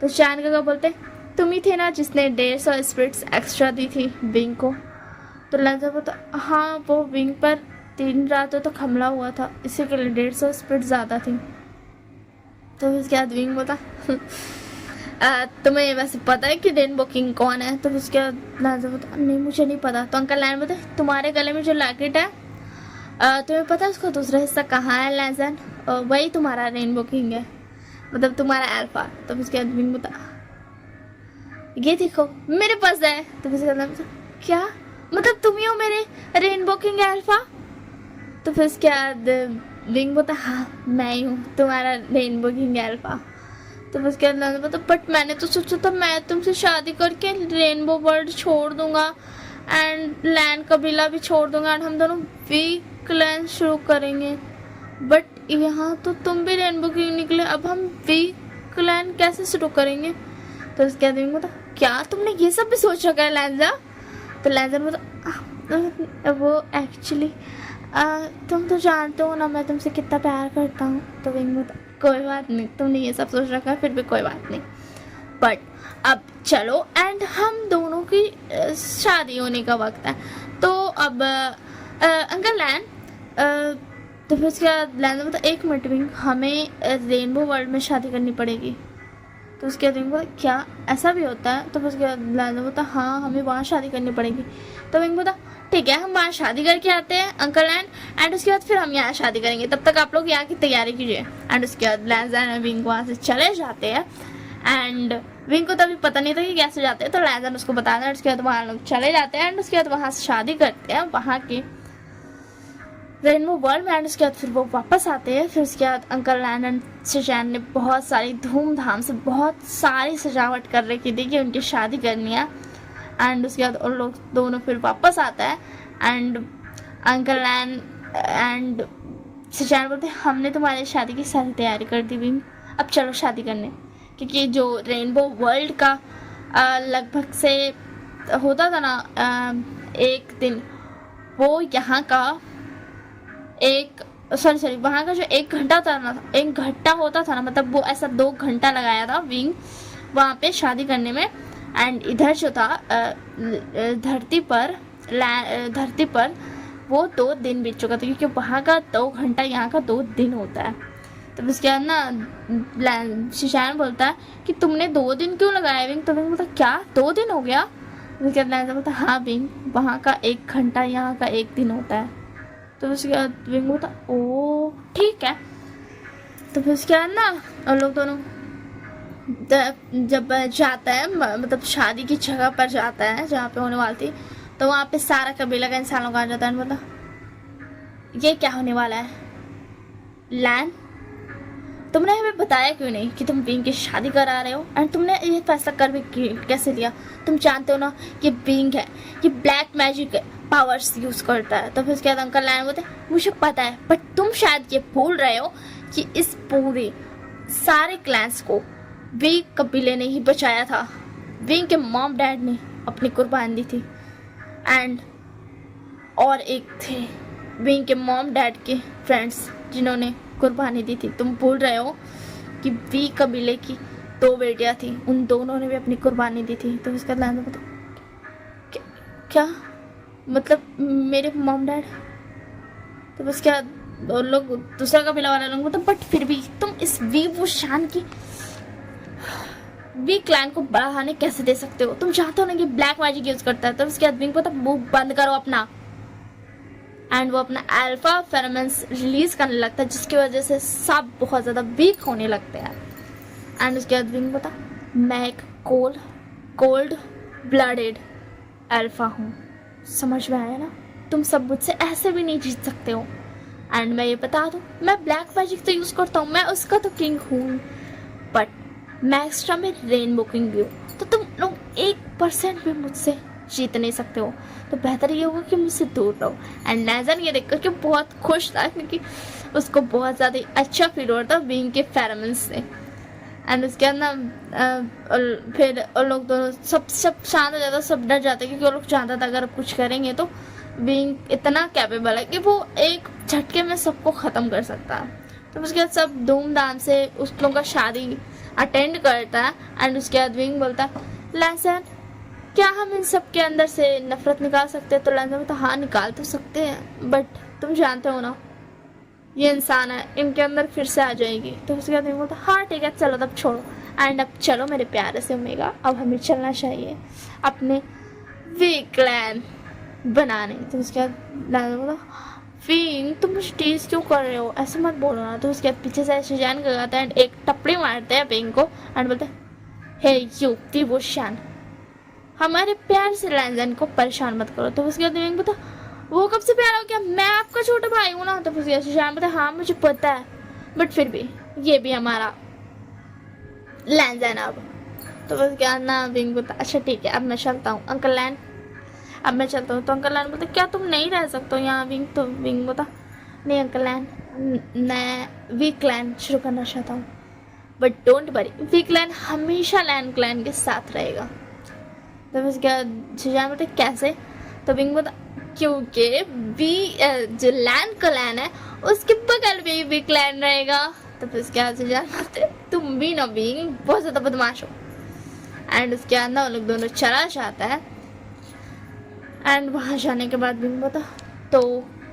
[SPEAKER 1] तो चैन काका बोलते तुम ही थे ना जिसने 150 स्पिरिट्स एक्स्ट्रा दी थी विंग को। तो लंजा बोलता हाँ वो विंग पर 3 रातों तक हमला हुआ था, इसी के लिए 150 स्पिरिट ज़्यादा थी। तो उसके बाद विंग बोलता तुम्हें वैसे पता है कि रेनबो किंग कौन है। तो उसके बाद लंजा बोलता नहीं मुझे नहीं पता। तो अंकल लैन बोलते तुम्हारे गले में जो लॉकेट है तुम्हें पता है उसका दूसरा हिस्सा कहाँ है लैजन, वही तुम्हारा रेनबो किंग है, मतलब तुम्हारा अल्फा। तो उसके बाद विंग बोलता ये देखो मेरे पास है। तो उसके बाद क्या मतलब तुम ही हो मेरे रेनबो किंग अल्फा। तो फिर उसके बाद विंग बोलता हाँ मैं ही हूँ तुम्हारा रेनबो किंग अल्फा। तो उसके बाद बोलता बट मैंने तो सोचा था मैं तुमसे शादी करके रेनबो वर्ल्ड छोड़ दूंगा एंड लैंड कबीला भी छोड़ दूंगा एंड हम दोनों वीक क्लैन शुरू करेंगे, बट यहाँ तो तुम भी रेनबो किंग निकले, अब हम वीक क्लैन कैसे शुरू करेंगे। तो उसके बाद बोलता क्या तुमने ये सब भी सोच रखा है लैंजा। तो लैंजा बोलता वो एक्चुअली तुम तो जानते हो ना मैं तुमसे कितना प्यार करता हूँ। तो विंग बोलता कोई बात नहीं तुमने ये सब सोच रखा है फिर भी कोई बात नहीं, बट अब चलो एंड हम दोनों की शादी होने का वक्त है। तो अब अंकल लैन तो फिर उसके बाद लैन बोलता 1 मिनट विंग हमें रेनबो वर्ल्ड में शादी करनी पड़ेगी। तो उसके बाद विंग बोलता क्या ऐसा भी होता है। तो फिर उसके बाद लैन बोलता हाँ हमें वहाँ शादी करनी पड़ेगी। तो विंग बोलता ठीक है हम वहाँ शादी करके आते हैं अंकल लैन एंड उसके बाद फिर हम यहाँ शादी करेंगे, तब तक आप लोग यहाँ की तैयारी कीजिए। एंड उसके बाद लैन एंड विंग वहाँ से चले जाते हैं एंड विंग को तभी पता नहीं था कि कैसे जाते हैं। तो लैन उसको बताते हैं, उसके बाद वहाँ लोग चले जाते हैं एंड उसके बाद वहाँ से शादी करते हैं वहाँ के रेनबो वर्ल्ड में एंड उसके बाद फिर वो वापस आते हैं। फिर उसके बाद अंकल लैन एंड सुजैन ने बहुत सारी धूमधाम से बहुत सारी सजावट कर रखी थी कि उनकी शादी करनी है एंड उसके बाद उन लोग दोनों फिर वापस आता है and uncle Len and Susan बोलते हमने तुम्हारी शादी की सारी तैयारी कर दी विंग, अब चलो शादी करने, क्योंकि जो रेनबो वर्ल्ड का लगभग से होता था ना एक दिन वो यहाँ का सॉरी वहाँ का जो 1 घंटा था ना 1 घंटा होता था ना, मतलब वो ऐसा 2 घंटा लगाया था विंग वहाँ पे शादी करने में एंड इधर जो था धरती पर वो 2 दिन बीत चुका था, क्योंकि वहाँ का 2 घंटा यहाँ का 2 दिन होता है। तो उसके बाद ना सुशान बोलता है कि तुमने 2 दिन क्यों लगाया विंग। तो विंग बोलता क्या 2 दिन हो गया। उसके बाद बोलता हाँ विंग वहाँ का 1 घंटा यहाँ का 1 दिन होता है। तो उसके बाद विंग बोलता ओ ठीक है। तो फिर उसके बाद ना और लोग दोनों जब जाता है मतलब शादी की जगह पर जाता है जहाँ पे होने वाली थी, तो वहाँ पे सारा कबीला का इंसान लोग आ जाता है। बोला ये क्या होने वाला है लैन, तुमने हमें बताया क्यों नहीं कि तुम विंग की शादी करा रहे हो एंड तुमने ये फैसला कर भी कैसे लिया। तुम जानते हो ना ये विंग है, ये ब्लैक मैजिक पावर्स यूज करता है। तो फिर उसके बाद अंकल लैन बोलते मुझे पता है, बट तुम शायद ये भूल रहे हो कि इस पूरे सारे क्लैंस को विंग कबीले ने ही बचाया था। विंग के मॉम डैड ने अपनी कुर्बानी दी थी एंड और एक थे विंग के मॉम डैड के फ्रेंड्स जिन्होंने कुर्बानी दी थी। तुम भूल रहे हो कि विंग कबीले की 2 बेटियां थी, उन दोनों ने भी अपनी कुर्बानी दी थी। तो उसका लैन बोलता क्या मतलब मेरे मॉम डैड। तो उसके बाद लोग दूसरा कबीला वाला लोग बोलते बट फिर भी तुम इस वो शान की वी क्लैन को बढ़ाने कैसे दे सकते हो, तुम चाहते हो ना कि ब्लैक मैजिक यूज करता है। तो उसके बाद विंग को मुंह बंद करो अपना एंड वो अपना अल्फा फेरोमोन्स रिलीज करने लगता है, जिसकी वजह से सब बहुत ज्यादा वीक होने लगते हैं। एंड उसके बाद विंग बता मैं एक कोल्ड ब्लडेड अल्फा हूँ, समझ में आया ना, तुम सब मुझसे ऐसे भी नहीं जीत सकते हो। एंड मैं ये बता दूँ, मैं ब्लैक मैजिक तो यूज़ करता हूँ, मैं उसका तो किंग हूँ, बट मैं एक्स्ट्रा में रेनबो किंग भी हूँ। तो तुम लोग 1% भी मुझसे जीत नहीं सकते हो, तो बेहतर ये होगा कि मुझसे दूर रहो। एंड नाज़न ये देख करके बहुत खुश था, क्योंकि उसको बहुत ज़्यादा अच्छा फील हो रहा था बीइंग के फेरोमोन्स से। एंड उसके बाद ना फिर उन लोग दोनों सब शांत हो जाता, सब डर जाते, क्योंकि वो लोग जानता था अगर कुछ करेंगे तो बीइंग इतना कैपेबल है कि वो एक झटके में सबको ख़त्म कर सकता है। तो उसके बाद सब धूमधाम से उस लोगों का शादी अटेंड करता है। एंड उसके बाद विंग बोलता है, लैंसन क्या हम इन सब के अंदर से नफरत निकाल सकते हैं? तो लैंसन बोलता, हाँ निकाल तो सकते हैं, बट तुम जानते हो ना ये इंसान है, इनके अंदर फिर से आ जाएगी। तो उसके बाद बोलता, हाँ ठीक है चलो तब छोड़ो, एंड अब चलो मेरे प्यारे से ओमेगा, अब हमें चलना चाहिए अपने वी क्लैन बनाने। तो उसके बाद लैंसन बोलता, विंग तुम मुझे टीज क्यों कर रहे हो, ऐसे मत बोलो ना। तो उसके बाद पीछे से शिजान लगाता है एंड एक टपड़ी मारते हैं विंग को एंड बोलते हैं, हे यू विवोशान, हमारे प्यार से लैंसन को परेशान मत करो। तो उसके बाद विंग बोलता, वो कब से प्यार हो गया, मैं आपका छोटा भाई हूँ ना। तो फिर शिजान बोलता, हाँ मुझे पता है, बट फिर भी ये भी हमारा लैंसन अब। तो उसके बाद ना विंग बोलता, अच्छा ठीक है अब मैं चलता हूँ अंकल लैन, अब मैं चलता हूँ। तो अंकल लैन बोलते, क्या तुम नहीं रह सकते हो यहाँ विंग? तो विंग बोलता, नहीं अंकल लैन, मैं वी क्लैन शुरू करना चाहता हूँ, but don't worry we clan हमेशा लैन क्लैन के साथ रहेगा। तो उसके बाद शिजान बोलते, कैसे? तो विंग बोलता, क्योंकि वी जो लैन क्लैन है उसके बगल में ही वी क्लैन रहेगा। तो फिर उसके बाद शिजान बोलते, तुम भी ना विंग बहुत ज़्यादा बदमाश हो। एंड उसके बाद ना वो लोग दोनों चला जाता है। एंड वहाँ जाने के बाद विंग बोलता, तो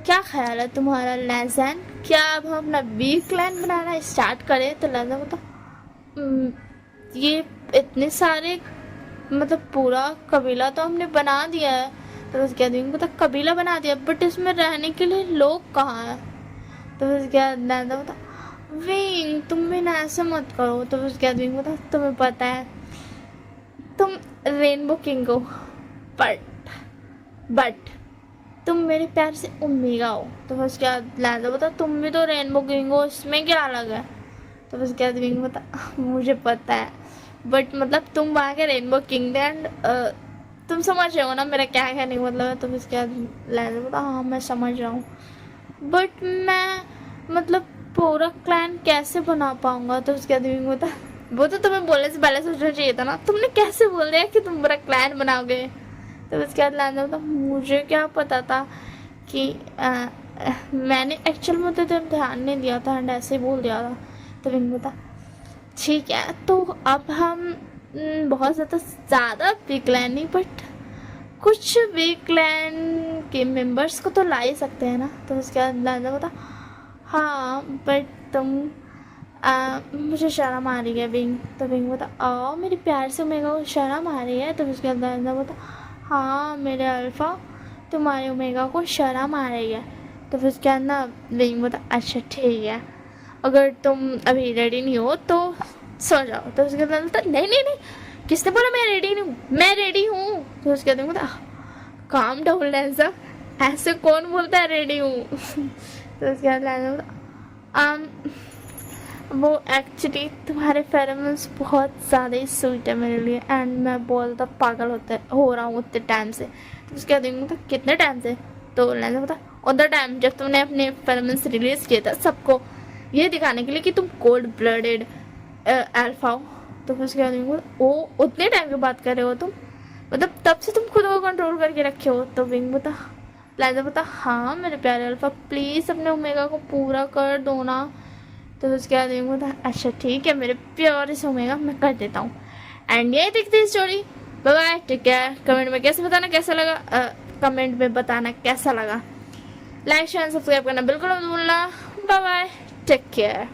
[SPEAKER 1] क्या ख्याल है तुम्हारा लैंसन, क्या अब हम अपना वी क्लैन बनाना स्टार्ट करें? तो लैंसन बोलता, ये इतने सारे मतलब पूरा कबीला तो हमने बना दिया है। तो उसके बाद विंग बोलता, कबीला बना दिया, बट इसमें रहने के लिए लोग कहाँ हैं? तो उसके बाद लैंसन बोलता, विंग तुम भी ना ऐसे मत करो। तो उसके बाद विंग बोलता, तुम्हें पता है तुम रेनबो किंग हो, बट तुम मेरे प्यार से ओमेगा हो। तो उसके बाद लैंसन बोलता, तुम भी तो रेनबो किंग हो, इसमें क्या अलग है? तो उसके बाद विंग बोलता, मुझे पता है, बट मतलब तुम वहाँ के रेनबो किंग थे एंड तुम समझ रहे हो ना मेरा क्या कहने का मतलब है। तो उसके बाद लैंसन बोलता, हाँ मैं समझ रहा हूँ, बट मैं मतलब पूरा क्लैन कैसे बना पाऊँगा? तो उसके बाद विंग बोलता, वो तो तुम्हें बोलने से पहले सोचना चाहिए था ना, तुमने कैसे बोल दिया कि तुम पूरा क्लैन बनाओगे? तो उसके बाद लैंसन बोलता, मुझे क्या पता था कि मैंने एक्चुअल में तो ध्यान नहीं दिया था एंड ऐसे ही बोल दिया था। तो विंग बोलता, ठीक है तो अब हम बहुत ज़्यादा वी क्लैन नहीं, बट कुछ वी क्लैन के मेंबर्स को तो ला ही सकते हैं ना। तो उसके बाद लैंसन बोलता, हाँ बट तुम मुझे शर्म आ रही है विंग। तो विंग बोलता, आओ मेरे प्यार से ओमेगा को शर्म आ रही है? तो उसके बाद लैंसन बोलता, हाँ मेरे अल्फ़ा तुम्हारे ओमेगा को शर्म आ रही है। तो फिर उसके बाद ना विंग बोलता, अच्छा ठीक है अगर तुम अभी रेडी नहीं हो तो सो जाओ। तो उसके बाद बोलता, नहीं नहीं नहीं किसने बोला मैं रेडी नहीं हूँ, मैं रेडी हूँ। तो उसके बाद बोलता, काम डाउन लैंसन, ऐसे कौन बोलता है रेडी हूँ? तो उसके बाद लैंसन बोलता, वो एक्चुअली तुम्हारे फेरोमोन्स बहुत ज़्यादा ही स्वीट है मेरे लिए एंड मैं बहुत ज़्यादा पागल हो रहा हूँ उतने टाइम से। तो उसके बाद बोलता, कितने टाइम से? तो लैंसन बोलता, उधर टाइम जब तुमने अपने फेरोमोन्स रिलीज़ किए था सबको ये दिखाने के लिए कि तुम कोल्ड ब्लडेड अल्फा हो। तो फिर उसके बाद बोलता, ओ उतने टाइम की बात कर रहे हो तुम, मतलब तब से तुम खुद को कंट्रोल करके रखे हो? तो विंग बोलता, लैंसन बोलता, हाँ मेरे प्यारे अल्फा प्लीज़ अपने ओमेगा को पूरा कर दो ना। तो उसके बाद विंग बोलता, अच्छा ठीक है मेरे प्यारे से ओमेगा मैं कर देता हूँ। एंड यही दिखती story. Bye bye, take care. Comment में कैसे बताना कैसा लगा, कमेंट में बताना कैसा लगा। लाइक शेयर सब्सक्राइब करना बिल्कुल मत भूलना। Bye bye, take care.